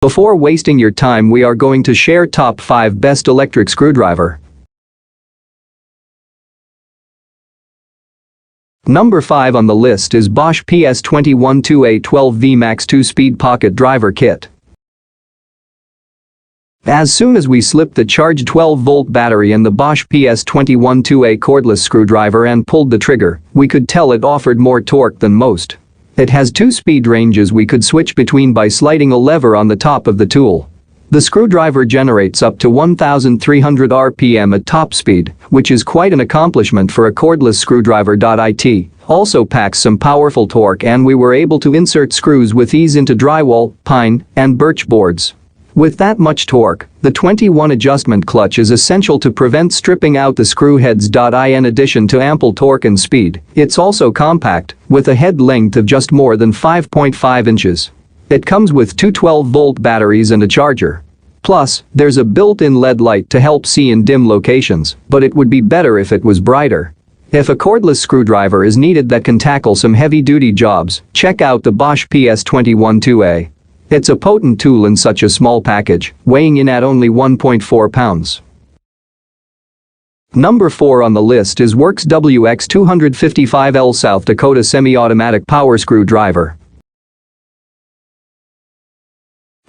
Before wasting your time, we are going to share top 5 best electric screwdriver. Number 5 on the list is Bosch PS212A12 VMAX 2-speed pocket driver kit. As soon as we slipped the charged 12-volt battery in the Bosch PS212A cordless screwdriver and pulled the trigger, we could tell it offered more torque than most. It has 2 speed ranges we could switch between by sliding a lever on the top of the tool. The screwdriver generates up to 1,300 RPM at top speed, which is quite an accomplishment for a cordless screwdriver. It also packs some powerful torque, and we were able to insert screws with ease into drywall, pine, and birch boards. With that much torque, the 21 adjustment clutch is essential to prevent stripping out the screw heads. In addition to ample torque and speed, it's also compact, with a head length of just more than 5.5 inches. It comes with 2 12-volt batteries and a charger. Plus, there's a built-in LED light to help see in dim locations, but it would be better if it was brighter. If a cordless screwdriver is needed that can tackle some heavy-duty jobs, check out the Bosch PS212A. It's a potent tool in such a small package, weighing in at only 1.4 pounds. Number 4 on the list is Worx WX255L South Dakota semi-automatic power screwdriver.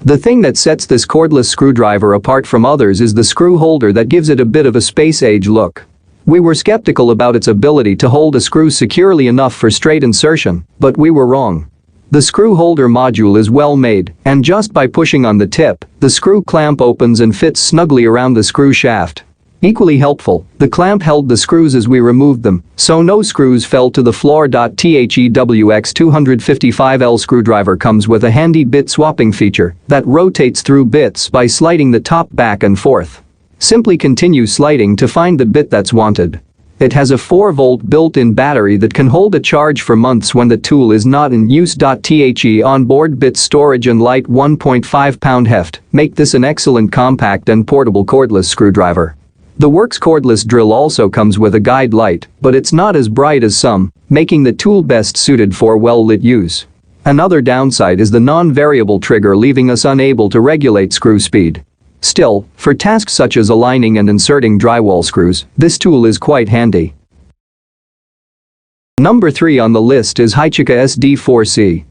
The thing that sets this cordless screwdriver apart from others is the screw holder that gives it a bit of a space-age look. We were skeptical about its ability to hold a screw securely enough for straight insertion, but we were wrong. The screw holder module is well made, and just by pushing on the tip, the screw clamp opens and fits snugly around the screw shaft. Equally helpful, the clamp held the screws as we removed them, so no screws fell to the floor. The WX255L screwdriver comes with a handy bit swapping feature that rotates through bits by sliding the top back and forth. Simply continue sliding to find the bit that's wanted. It has a 4-volt built-in battery that can hold a charge for months when the tool is not in use. The onboard bit storage and light 1.5-pound heft make this an excellent compact and portable cordless screwdriver. The Worx cordless drill also comes with a guide light, but it's not as bright as some, making the tool best suited for well-lit use. Another downside is the non-variable trigger, leaving us unable to regulate screw speed. Still, for tasks such as aligning and inserting drywall screws, this tool is quite handy. Number 3 on the list is Heichika SD4C.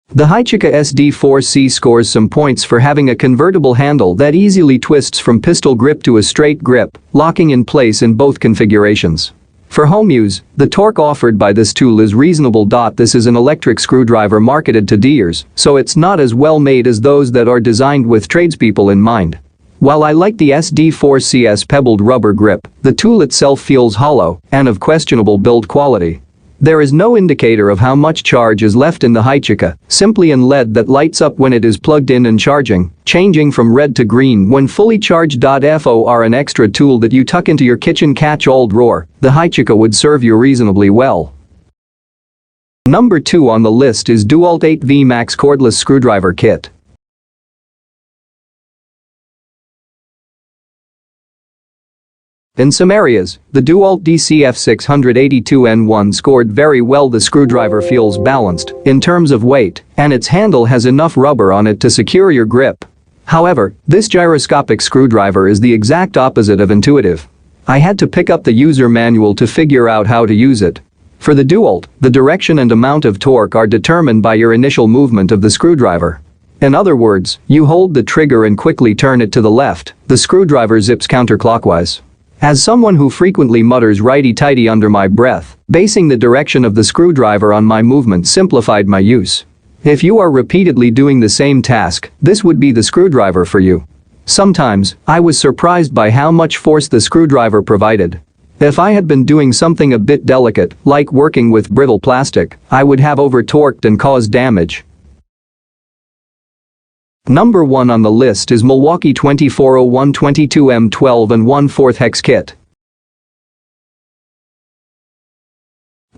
The Heichika SD4C scores some points for having a convertible handle that easily twists from pistol grip to a straight grip, locking in place in both configurations. For home use, the torque offered by this tool is reasonable. This is an electric screwdriver marketed to D'ers, so it's not as well made as those that are designed with tradespeople in mind. While I like the SD4C's pebbled rubber grip, the tool itself feels hollow and of questionable build quality. There is no indicator of how much charge is left in the Heichika, simply an LED that lights up when it is plugged in and charging, changing from red to green when fully charged. For an extra tool that you tuck into your kitchen catch-all drawer, the Heichika would serve you reasonably well. Number 2 on the list is DeWalt 8 VMAX cordless screwdriver kit. In some areas, the DeWalt DCF682N1 scored very well. The screwdriver feels balanced in terms of weight, and its handle has enough rubber on it to secure your grip. However, this gyroscopic screwdriver is the exact opposite of intuitive. I had to pick up the user manual to figure out how to use it. For the DeWalt, the direction and amount of torque are determined by your initial movement of the screwdriver. In other words, you hold the trigger and quickly turn it to the left, the screwdriver zips counterclockwise. As someone who frequently mutters righty-tighty under my breath, basing the direction of the screwdriver on my movement simplified my use. If you are repeatedly doing the same task, this would be the screwdriver for you. Sometimes, I was surprised by how much force the screwdriver provided. If I had been doing something a bit delicate, like working with brittle plastic, I would have over-torqued and caused damage. Number 1 on the list is Milwaukee 2401 22M12 and 1/4 hex kit.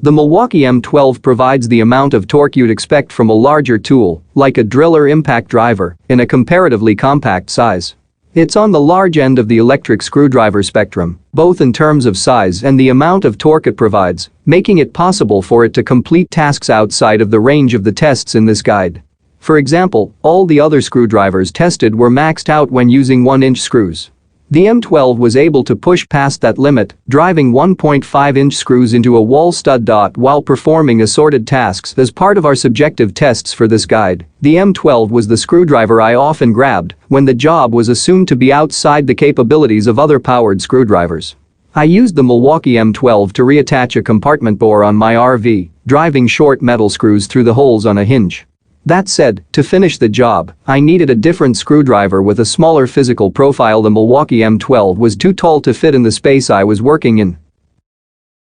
The Milwaukee M12 provides the amount of torque you'd expect from a larger tool, like a drill or impact driver, in a comparatively compact size. It's on the large end of the electric screwdriver spectrum, both in terms of size and the amount of torque it provides, making it possible for it to complete tasks outside of the range of the tests in this guide. For example, all the other screwdrivers tested were maxed out when using 1-inch screws. The M12 was able to push past that limit, driving 1.5-inch screws into a wall stud dot while performing assorted tasks. As part of our subjective tests for this guide, the M12 was the screwdriver I often grabbed when the job was assumed to be outside the capabilities of other powered screwdrivers. I used the Milwaukee M12 to reattach a compartment bore on my RV, driving short metal screws through the holes on a hinge. That said, to finish the job, I needed a different screwdriver with a smaller physical profile. The Milwaukee M12 was too tall to fit in the space I was working in,